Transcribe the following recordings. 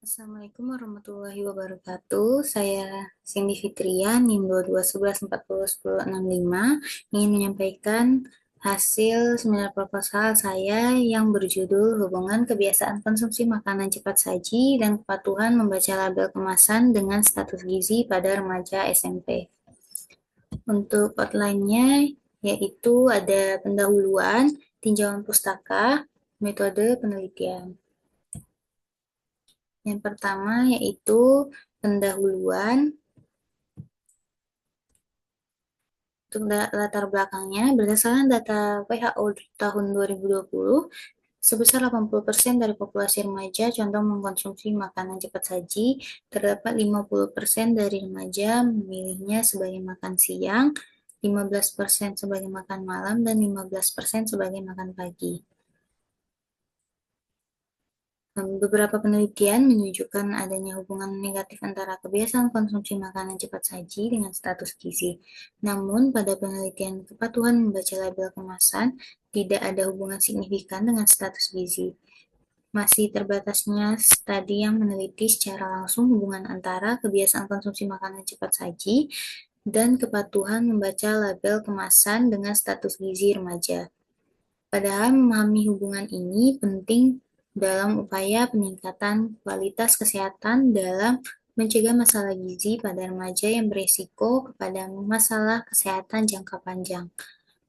Assalamualaikum warahmatullahi wabarakatuh. Saya Cindy Fitrian, NIM 2211401065, ingin menyampaikan hasil seminar proposal saya yang berjudul Hubungan Kebiasaan Konsumsi Makanan Cepat Saji dan Kepatuhan Membaca Label Kemasan dengan Status Gizi pada Remaja SMP. Untuk outline-nya yaitu ada pendahuluan, tinjauan pustaka, metode penelitian. Yang pertama yaitu pendahuluan. Untuk latar belakangnya, berdasarkan data WHO tahun 2020, sebesar 80% dari populasi remaja condong mengkonsumsi makanan cepat saji. Terdapat 50% dari remaja memilihnya sebagai makan siang, 15% sebagai makan malam, dan 15% sebagai makan pagi. Beberapa penelitian menunjukkan adanya hubungan negatif antara kebiasaan konsumsi makanan cepat saji dengan status gizi. Namun, pada penelitian kepatuhan membaca label kemasan, tidak ada hubungan signifikan dengan status gizi. Masih terbatasnya studi yang meneliti secara langsung hubungan antara kebiasaan konsumsi makanan cepat saji dan kepatuhan membaca label kemasan dengan status gizi remaja. Padahal memahami hubungan ini penting dalam upaya peningkatan kualitas kesehatan dalam mencegah masalah gizi pada remaja yang berisiko kepada masalah kesehatan jangka panjang.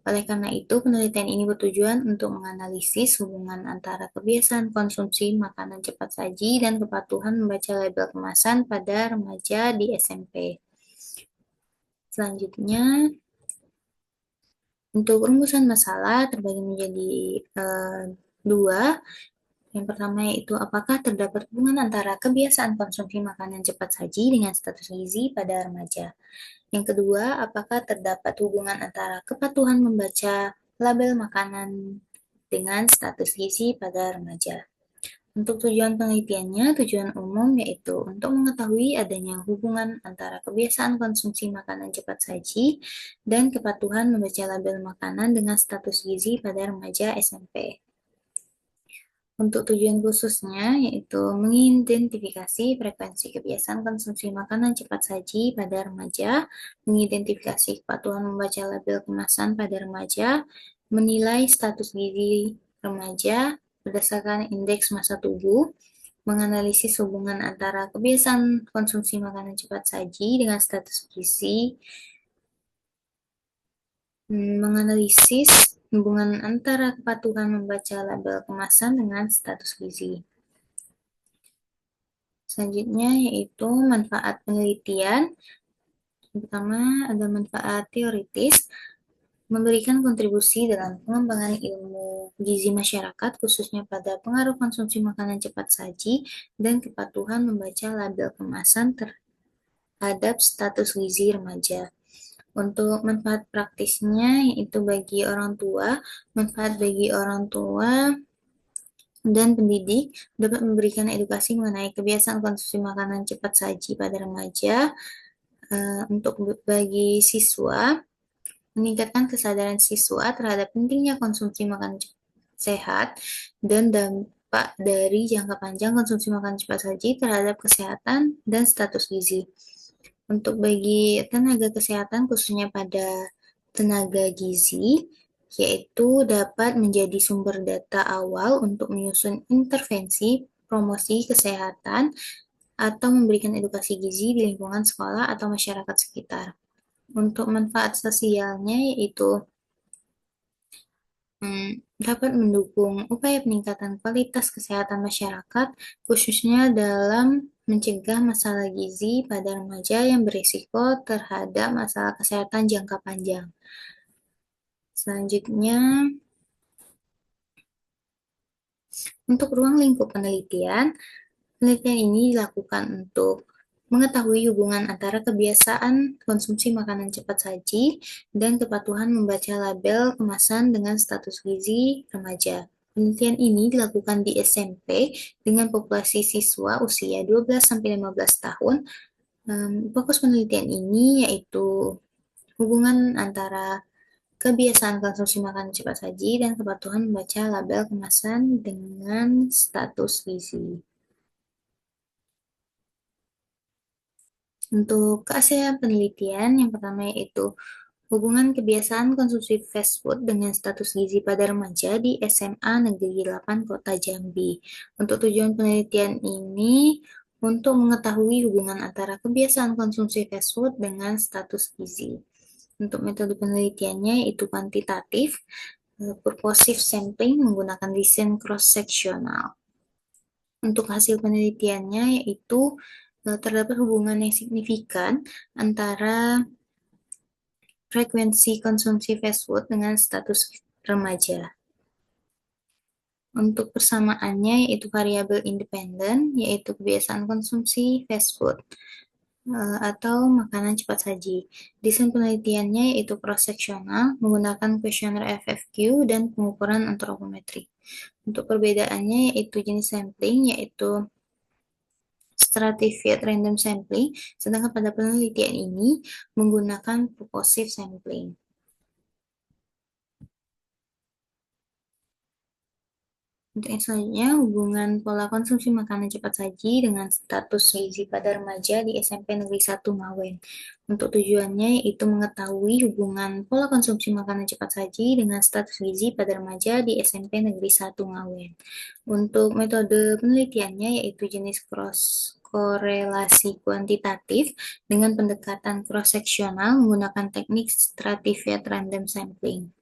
Oleh karena itu, penelitian ini bertujuan untuk menganalisis hubungan antara kebiasaan konsumsi makanan cepat saji dan kepatuhan membaca label kemasan pada remaja di SMP. Selanjutnya, untuk rumusan masalah terbagi menjadi dua. Yang pertama yaitu apakah terdapat hubungan antara kebiasaan konsumsi makanan cepat saji dengan status gizi pada remaja. Yang kedua, apakah terdapat hubungan antara kepatuhan membaca label makanan dengan status gizi pada remaja. Untuk tujuan penelitiannya, tujuan umum yaitu untuk mengetahui adanya hubungan antara kebiasaan konsumsi makanan cepat saji dan kepatuhan membaca label makanan dengan status gizi pada remaja SMP. Untuk tujuan khususnya yaitu mengidentifikasi frekuensi kebiasaan konsumsi makanan cepat saji pada remaja, mengidentifikasi kepatuhan membaca label kemasan pada remaja, menilai status gizi remaja berdasarkan indeks massa tubuh, menganalisis hubungan antara kebiasaan konsumsi makanan cepat saji dengan status gizi, menganalisis hubungan antara kepatuhan membaca label kemasan dengan status gizi. Selanjutnya yaitu manfaat penelitian. Yang pertama ada manfaat teoritis, memberikan kontribusi dalam pengembangan ilmu gizi masyarakat, khususnya pada pengaruh konsumsi makanan cepat saji dan kepatuhan membaca label kemasan terhadap status gizi remaja. Untuk manfaat praktisnya, yaitu bagi orang tua, manfaat bagi orang tua dan pendidik dapat memberikan edukasi mengenai kebiasaan konsumsi makanan cepat saji pada remaja. Untuk bagi siswa, meningkatkan kesadaran siswa terhadap pentingnya konsumsi makanan sehat dan dampak dari jangka panjang konsumsi makanan cepat saji terhadap kesehatan dan status gizi. Untuk bagi tenaga kesehatan, khususnya pada tenaga gizi, yaitu dapat menjadi sumber data awal untuk menyusun intervensi promosi kesehatan atau memberikan edukasi gizi di lingkungan sekolah atau masyarakat sekitar. Untuk manfaat sosialnya yaitu dapat mendukung upaya peningkatan kualitas kesehatan masyarakat, khususnya dalam mencegah masalah gizi pada remaja yang berisiko terhadap masalah kesehatan jangka panjang. Selanjutnya, untuk ruang lingkup penelitian, penelitian ini dilakukan untuk mengetahui hubungan antara kebiasaan konsumsi makanan cepat saji dan kepatuhan membaca label kemasan dengan status gizi remaja. Penelitian ini dilakukan di SMP dengan populasi siswa usia 12-15 tahun. Fokus penelitian ini yaitu hubungan antara kebiasaan konsumsi makanan cepat saji dan kepatuhan membaca label kemasan dengan status gizi. Untuk keaslian penelitian, yang pertama yaitu hubungan kebiasaan konsumsi fast food dengan status gizi pada remaja di SMA Negeri 8 Kota Jambi. Untuk tujuan penelitian ini untuk mengetahui hubungan antara kebiasaan konsumsi fast food dengan status gizi. Untuk metode penelitiannya yaitu kuantitatif, purposive sampling menggunakan desain cross-sectional. Untuk hasil penelitiannya yaitu terdapat hubungan yang signifikan antara frekuensi konsumsi fast food dengan status remaja. Untuk persamaannya yaitu variabel independen, yaitu kebiasaan konsumsi fast food atau makanan cepat saji. Desain penelitiannya yaitu cross-sectional menggunakan kuesioner FFQ dan pengukuran antropometrik. Untuk perbedaannya yaitu jenis sampling, yaitu stratified random sampling, sedangkan pada penelitian ini menggunakan purposive sampling. Untuk yang selanjutnya, hubungan pola konsumsi makanan cepat saji dengan status gizi pada remaja di SMP Negeri 1 Ngawen. Untuk tujuannya yaitu mengetahui hubungan pola konsumsi makanan cepat saji dengan status gizi pada remaja di SMP Negeri 1 Ngawen. Untuk metode penelitiannya yaitu jenis cross korelasi kuantitatif dengan pendekatan cross-sectional menggunakan teknik stratified random sampling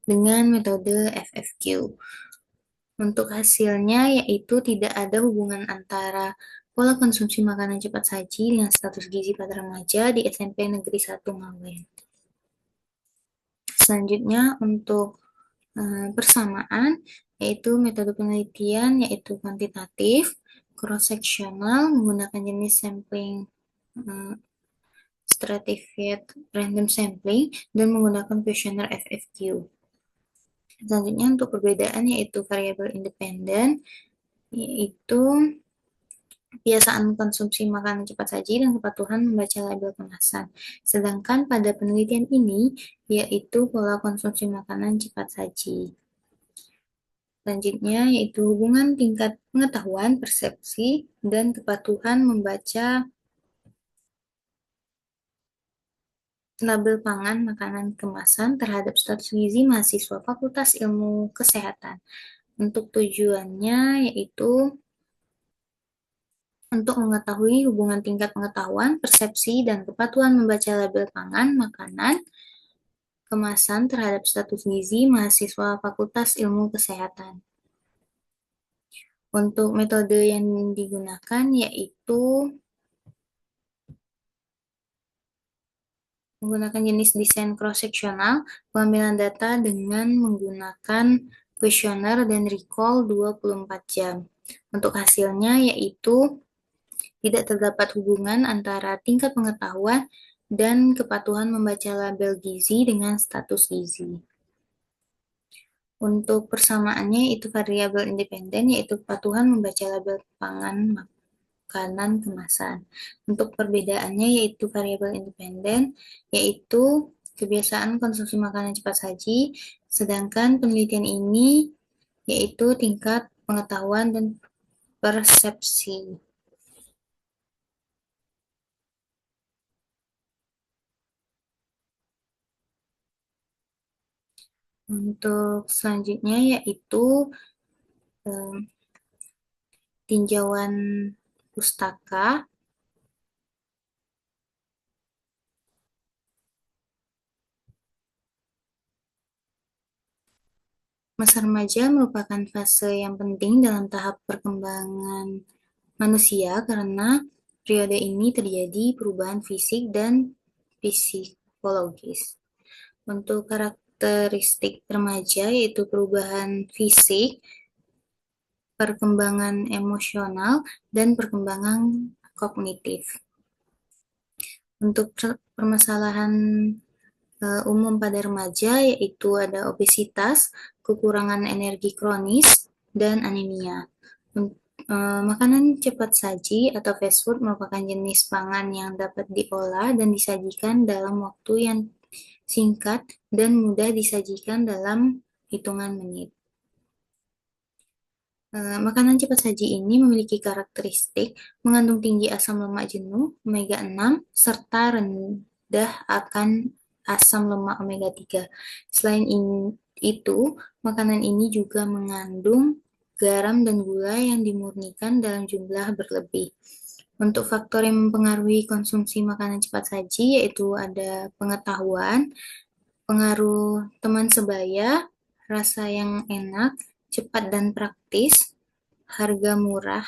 dengan metode FFQ. Untuk hasilnya yaitu tidak ada hubungan antara pola konsumsi makanan cepat saji dengan status gizi pada remaja di SMP Negeri 1 Ngawen. Selanjutnya untuk persamaan yaitu metode penelitian yaitu kuantitatif, cross-sectional menggunakan jenis sampling stratified random sampling dan menggunakan kuesioner FFQ. Selanjutnya untuk perbedaan yaitu variabel independen yaitu kebiasaan konsumsi makanan cepat saji dan kepatuhan membaca label kemasan. Sedangkan pada penelitian ini yaitu pola konsumsi makanan cepat saji. Selanjutnya yaitu hubungan tingkat pengetahuan, persepsi, dan kepatuhan membaca label pangan makanan kemasan terhadap status gizi mahasiswa Fakultas Ilmu Kesehatan. Untuk tujuannya yaitu untuk mengetahui hubungan tingkat pengetahuan, persepsi, dan kepatuhan membaca label pangan makanan kemasan terhadap status gizi mahasiswa Fakultas Ilmu Kesehatan. Untuk metode yang digunakan yaitu menggunakan jenis desain cross-sectional, pengambilan data dengan menggunakan kuesioner dan recall 24 jam. Untuk hasilnya yaitu tidak terdapat hubungan antara tingkat pengetahuan dan kepatuhan membaca label gizi dengan status gizi. Untuk persamaannya itu variabel independen yaitu kepatuhan membaca label pangan makanan kemasan. Untuk perbedaannya yaitu variabel independen yaitu kebiasaan konsumsi makanan cepat saji, sedangkan penelitian ini yaitu tingkat pengetahuan dan persepsi. Untuk selanjutnya yaitu tinjauan pustaka. Masa remaja merupakan fase yang penting dalam tahap perkembangan manusia karena periode ini terjadi perubahan fisik dan psikologis. Untuk karakteristik remaja yaitu perubahan fisik, perkembangan emosional, dan perkembangan kognitif. Untuk permasalahan umum pada remaja yaitu ada obesitas, kekurangan energi kronis, dan anemia. Makanan cepat saji atau fast food merupakan jenis pangan yang dapat diolah dan disajikan dalam waktu yang singkat dan mudah disajikan dalam hitungan menit. Makanan cepat saji ini memiliki karakteristik mengandung tinggi asam lemak jenuh omega 6 serta rendah akan asam lemak omega 3. Selain itu, makanan ini juga mengandung garam dan gula yang dimurnikan dalam jumlah berlebih. Untuk faktor yang mempengaruhi konsumsi makanan cepat saji yaitu ada pengetahuan, pengaruh teman sebaya, rasa yang enak, cepat dan praktis, harga murah,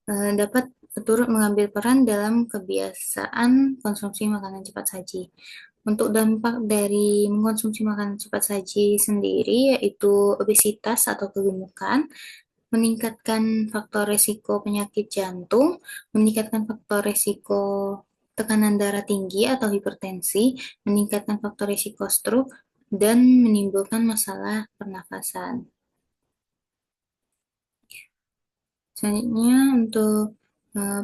dapat turut mengambil peran dalam kebiasaan konsumsi makanan cepat saji. Untuk dampak dari mengkonsumsi makanan cepat saji sendiri yaitu obesitas atau kegemukan, meningkatkan faktor resiko penyakit jantung, meningkatkan faktor resiko tekanan darah tinggi atau hipertensi, meningkatkan faktor resiko stroke, dan menimbulkan masalah pernafasan. Selanjutnya untuk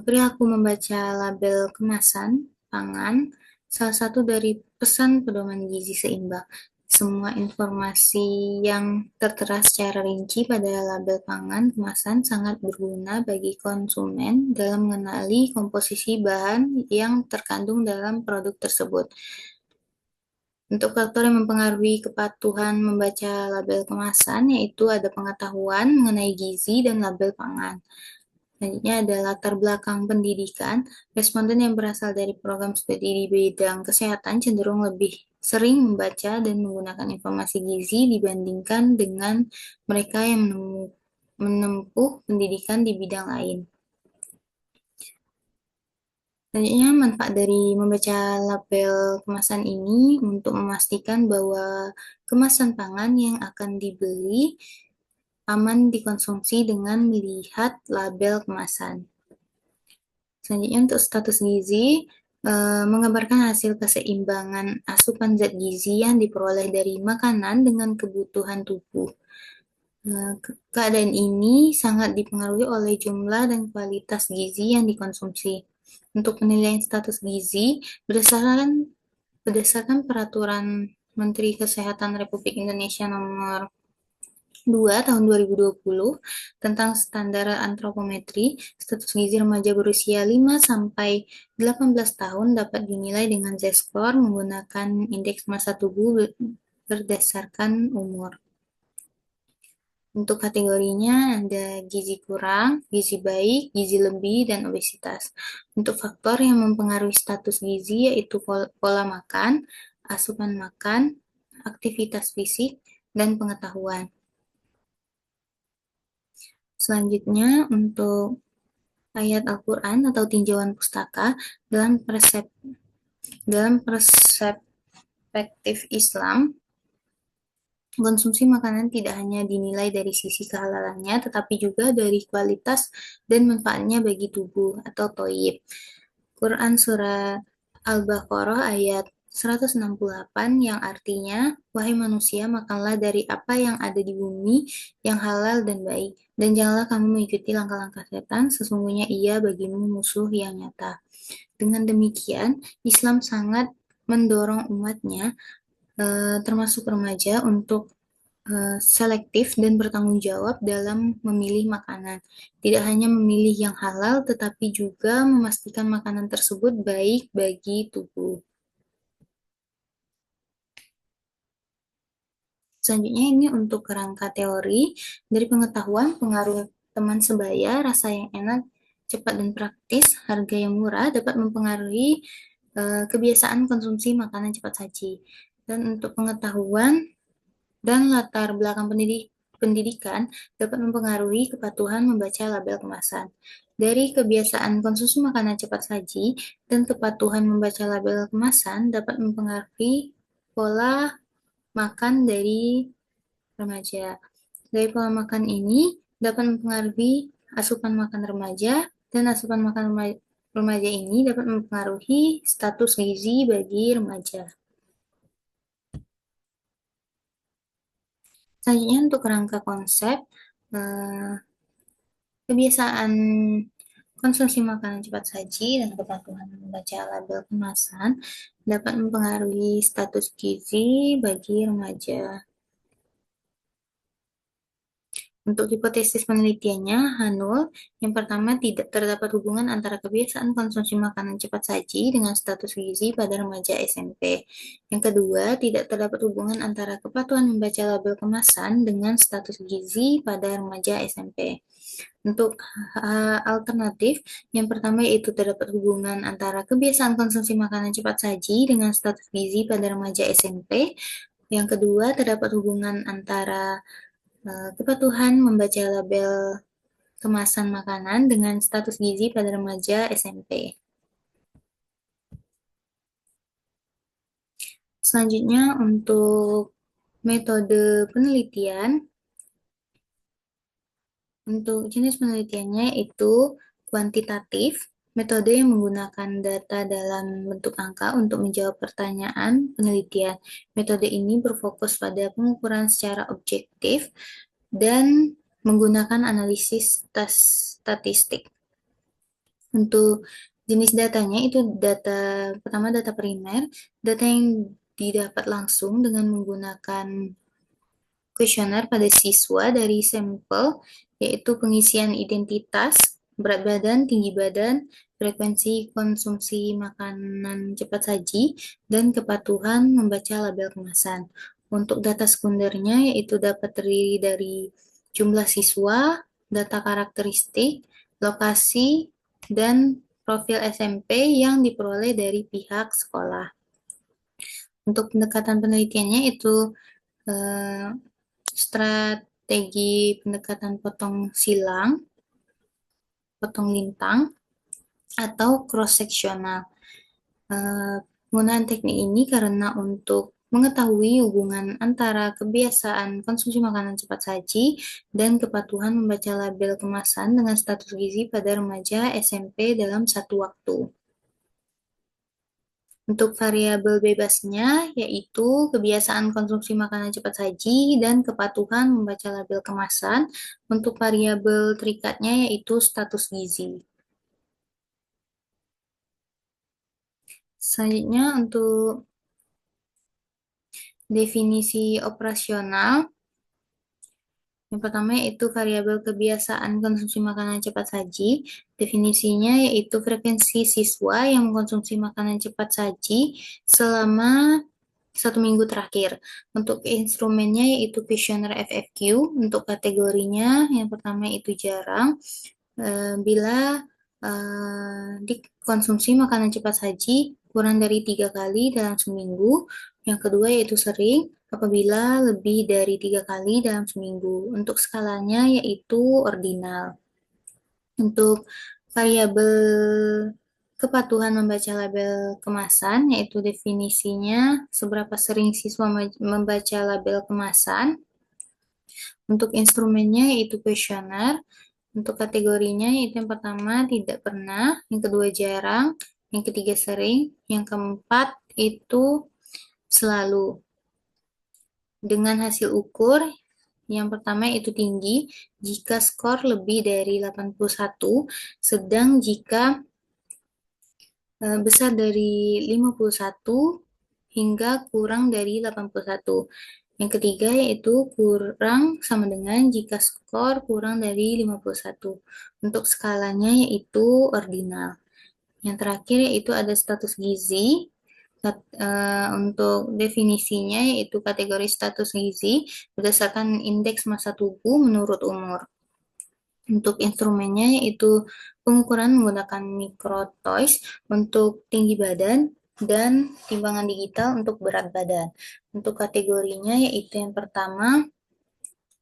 perilaku membaca label kemasan pangan, salah satu dari pesan pedoman gizi seimbang. Semua informasi yang tertera secara rinci pada label pangan kemasan sangat berguna bagi konsumen dalam mengenali komposisi bahan yang terkandung dalam produk tersebut. Untuk faktor yang mempengaruhi kepatuhan membaca label kemasan, yaitu ada pengetahuan mengenai gizi dan label pangan. Selanjutnya ada latar belakang pendidikan. Responden yang berasal dari program studi di bidang kesehatan cenderung lebih sering membaca dan menggunakan informasi gizi dibandingkan dengan mereka yang menempuh pendidikan di bidang lain. Selanjutnya, manfaat dari membaca label kemasan ini untuk memastikan bahwa kemasan pangan yang akan dibeli aman dikonsumsi dengan melihat label kemasan. Selanjutnya untuk status gizi, menggambarkan hasil keseimbangan asupan zat gizi yang diperoleh dari makanan dengan kebutuhan tubuh. Keadaan ini sangat dipengaruhi oleh jumlah dan kualitas gizi yang dikonsumsi. Untuk penilaian status gizi, berdasarkan Peraturan Menteri Kesehatan Republik Indonesia Nomor 2 tahun 2020 tentang standar antropometri, status gizi remaja berusia 5 sampai 18 tahun dapat dinilai dengan Z-score menggunakan indeks massa tubuh berdasarkan umur. Untuk kategorinya ada gizi kurang, gizi baik, gizi lebih, dan obesitas. Untuk faktor yang mempengaruhi status gizi yaitu pola makan, asupan makan, aktivitas fisik, dan pengetahuan. Selanjutnya untuk ayat Al-Quran atau tinjauan pustaka dalam perspektif Islam, konsumsi makanan tidak hanya dinilai dari sisi kehalalannya, tetapi juga dari kualitas dan manfaatnya bagi tubuh atau toyib. Quran Surah Al-Baqarah ayat 168 yang artinya, wahai manusia, makanlah dari apa yang ada di bumi yang halal dan baik, dan janganlah kamu mengikuti langkah-langkah setan, sesungguhnya ia bagimu musuh yang nyata. Dengan demikian, Islam sangat mendorong umatnya, termasuk remaja, untuk selektif dan bertanggung jawab dalam memilih makanan. Tidak hanya memilih yang halal, tetapi juga memastikan makanan tersebut baik bagi tubuh. Selanjutnya ini untuk kerangka teori dari pengetahuan, pengaruh teman sebaya, rasa yang enak, cepat dan praktis, harga yang murah dapat mempengaruhi kebiasaan konsumsi makanan cepat saji. Dan untuk pengetahuan dan latar belakang pendidikan dapat mempengaruhi kepatuhan membaca label kemasan. Dari kebiasaan konsumsi makanan cepat saji dan kepatuhan membaca label kemasan dapat mempengaruhi pola makan dari remaja. Dari pola makan ini dapat mempengaruhi asupan makan remaja, dan asupan makan remaja ini dapat mempengaruhi status gizi bagi remaja. Selanjutnya untuk kerangka konsep, kebiasaan konsumsi makanan cepat saji dan kepatuhan membaca label kemasan dapat mempengaruhi status gizi bagi remaja. Untuk hipotesis penelitiannya, Hanul, yang pertama tidak terdapat hubungan antara kebiasaan konsumsi makanan cepat saji dengan status gizi pada remaja SMP. Yang kedua, tidak terdapat hubungan antara kepatuhan membaca label kemasan dengan status gizi pada remaja SMP. Untuk alternatif, yang pertama yaitu terdapat hubungan antara kebiasaan konsumsi makanan cepat saji dengan status gizi pada remaja SMP. Yang kedua, terdapat hubungan antara kepatuhan membaca label kemasan makanan dengan status gizi pada remaja SMP. Selanjutnya untuk metode penelitian, untuk jenis penelitiannya itu kuantitatif, metode yang menggunakan data dalam bentuk angka untuk menjawab pertanyaan penelitian. Metode ini berfokus pada pengukuran secara objektif dan menggunakan analisis statistik. Untuk jenis datanya itu pertama data primer, data yang didapat langsung dengan menggunakan kuesioner pada siswa dari sampel, yaitu pengisian identitas, berat badan, tinggi badan, frekuensi konsumsi makanan cepat saji, dan kepatuhan membaca label kemasan. Untuk data sekundernya yaitu dapat terdiri dari jumlah siswa, data karakteristik, lokasi, dan profil SMP yang diperoleh dari pihak sekolah. Untuk pendekatan penelitiannya itu eh, strategi pendekatan potong silang, potong lintang, atau cross-sectional. Penggunaan teknik ini karena untuk mengetahui hubungan antara kebiasaan konsumsi makanan cepat saji dan kepatuhan membaca label kemasan dengan status gizi pada remaja SMP dalam satu waktu. Untuk variabel bebasnya, yaitu kebiasaan konsumsi makanan cepat saji dan kepatuhan membaca label kemasan. Untuk variabel terikatnya, yaitu status gizi. Selanjutnya, untuk definisi operasional, yang pertama yaitu variabel kebiasaan konsumsi makanan cepat saji. Definisinya yaitu frekuensi siswa yang mengkonsumsi makanan cepat saji selama satu minggu terakhir. Untuk instrumennya yaitu kuesioner FFQ. Untuk kategorinya yang pertama itu jarang. Bila dikonsumsi makanan cepat saji kurang dari 3 kali dalam seminggu. Yang kedua yaitu sering apabila lebih dari 3 kali dalam seminggu. Untuk skalanya yaitu ordinal. Untuk variabel kepatuhan membaca label kemasan, yaitu definisinya seberapa sering siswa membaca label kemasan. Untuk instrumennya yaitu kuesioner. Untuk kategorinya yaitu yang pertama tidak pernah, yang kedua jarang, yang ketiga sering, yang keempat itu selalu. Dengan hasil ukur, yang pertama itu tinggi jika skor lebih dari 81, sedang jika besar dari 51 hingga kurang dari 81. Yang ketiga yaitu kurang sama dengan jika skor kurang dari 51. Untuk skalanya yaitu ordinal. Yang terakhir yaitu ada status gizi. Untuk definisinya yaitu kategori status gizi berdasarkan indeks massa tubuh menurut umur. Untuk instrumennya yaitu pengukuran menggunakan mikrotoys untuk tinggi badan dan timbangan digital untuk berat badan. Untuk kategorinya yaitu yang pertama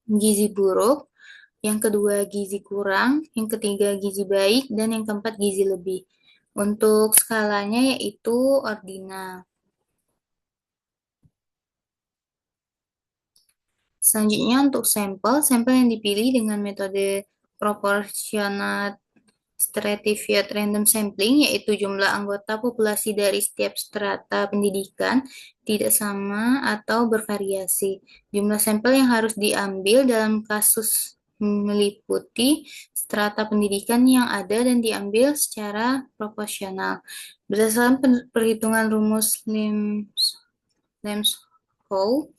gizi buruk, yang kedua gizi kurang, yang ketiga gizi baik, dan yang keempat gizi lebih. Untuk skalanya yaitu ordinal. Selanjutnya untuk sampel yang dipilih dengan metode proportional stratified random sampling, yaitu jumlah anggota populasi dari setiap strata pendidikan tidak sama atau bervariasi. Jumlah sampel yang harus diambil dalam kasus meliputi strata pendidikan yang ada dan diambil secara proporsional. Berdasarkan perhitungan rumus Lemeshow,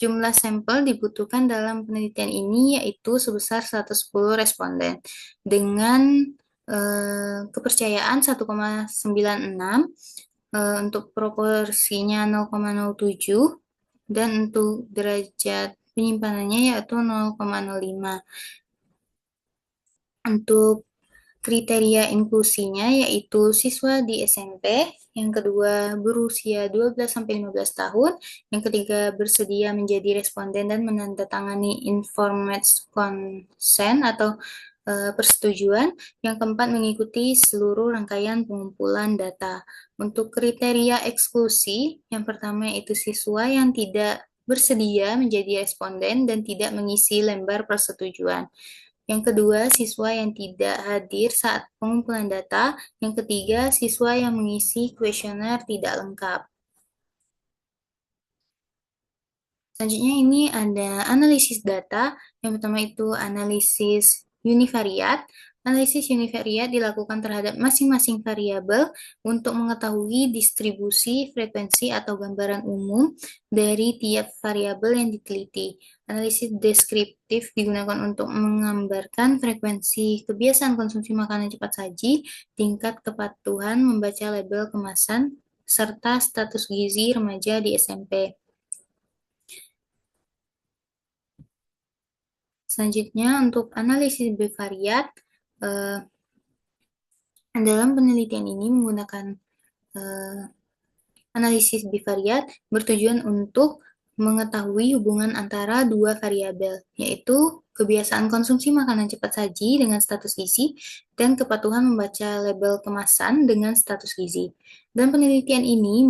Jumlah sampel dibutuhkan dalam penelitian ini yaitu sebesar 110 responden dengan kepercayaan 1,96, untuk proporsinya 0,07, dan untuk derajat penyimpanannya yaitu 0,05. Untuk kriteria inklusinya yaitu siswa di SMP, yang kedua berusia 12-15 tahun, yang ketiga bersedia menjadi responden dan menandatangani informed consent atau persetujuan, yang keempat mengikuti seluruh rangkaian pengumpulan data. Untuk kriteria eksklusi, yang pertama yaitu siswa yang tidak bersedia menjadi responden dan tidak mengisi lembar persetujuan. Yang kedua, siswa yang tidak hadir saat pengumpulan data. Yang ketiga, siswa yang mengisi kuesioner tidak lengkap. Selanjutnya ini ada analisis data. Yang pertama itu analisis univariat. Analisis univariat dilakukan terhadap masing-masing variabel untuk mengetahui distribusi, frekuensi, atau gambaran umum dari tiap variabel yang diteliti. Analisis deskriptif digunakan untuk menggambarkan frekuensi kebiasaan konsumsi makanan cepat saji, tingkat kepatuhan membaca label kemasan, serta status gizi remaja di SMP. Selanjutnya, untuk analisis bivariat, eh, dalam penelitian ini menggunakan eh, analisis bivariat bertujuan untuk mengetahui hubungan antara dua variabel, yaitu kebiasaan konsumsi makanan cepat saji dengan status gizi dan kepatuhan membaca label kemasan dengan status gizi. Dan penelitian ini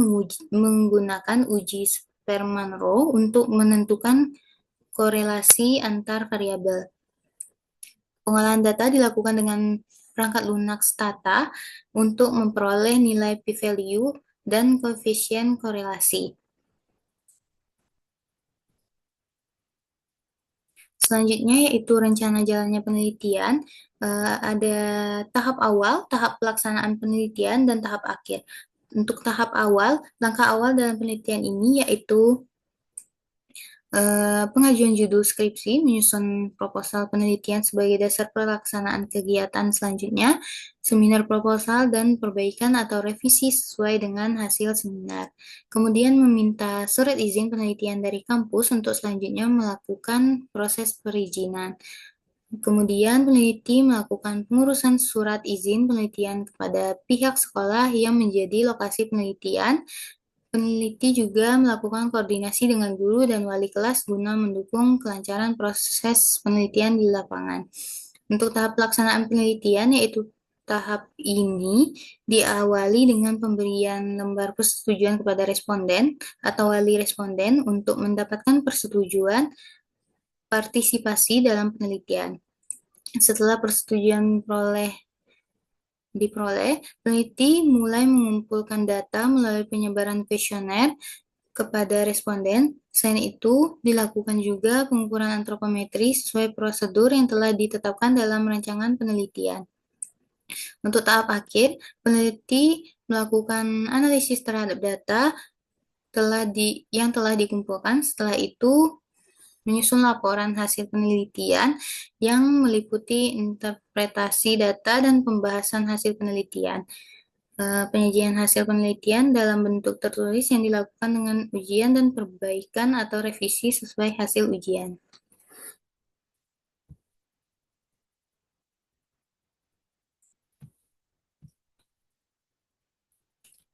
menggunakan uji Sperman-Rho untuk menentukan korelasi antar variabel. Pengolahan data dilakukan dengan perangkat lunak Stata untuk memperoleh nilai p-value dan koefisien korelasi. Selanjutnya yaitu rencana jalannya penelitian. Ada tahap awal, tahap pelaksanaan penelitian, dan tahap akhir. Untuk tahap awal, langkah awal dalam penelitian ini yaitu pengajuan judul skripsi, menyusun proposal penelitian sebagai dasar pelaksanaan kegiatan selanjutnya, seminar proposal, dan perbaikan atau revisi sesuai dengan hasil seminar. Kemudian meminta surat izin penelitian dari kampus untuk selanjutnya melakukan proses perizinan. Kemudian peneliti melakukan pengurusan surat izin penelitian kepada pihak sekolah yang menjadi lokasi penelitian. Peneliti juga melakukan koordinasi dengan guru dan wali kelas guna mendukung kelancaran proses penelitian di lapangan. Untuk tahap pelaksanaan penelitian, yaitu tahap ini diawali dengan pemberian lembar persetujuan kepada responden atau wali responden untuk mendapatkan persetujuan partisipasi dalam penelitian. Setelah persetujuan diperoleh, peneliti mulai mengumpulkan data melalui penyebaran kuesioner kepada responden. Selain itu, dilakukan juga pengukuran antropometri sesuai prosedur yang telah ditetapkan dalam rancangan penelitian. Untuk tahap akhir, peneliti melakukan analisis terhadap data yang telah dikumpulkan. Setelah itu, menyusun laporan hasil penelitian yang meliputi interpretasi data dan pembahasan hasil penelitian. Penyajian hasil penelitian dalam bentuk tertulis yang dilakukan dengan ujian dan perbaikan atau revisi sesuai hasil ujian.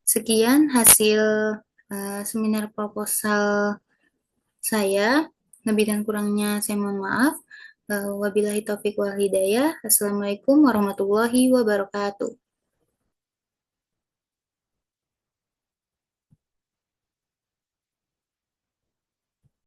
Sekian hasil seminar proposal saya. Lebih dan kurangnya saya mohon maaf. Wabillahi taufiq wal hidayah. Assalamualaikum warahmatullahi wabarakatuh.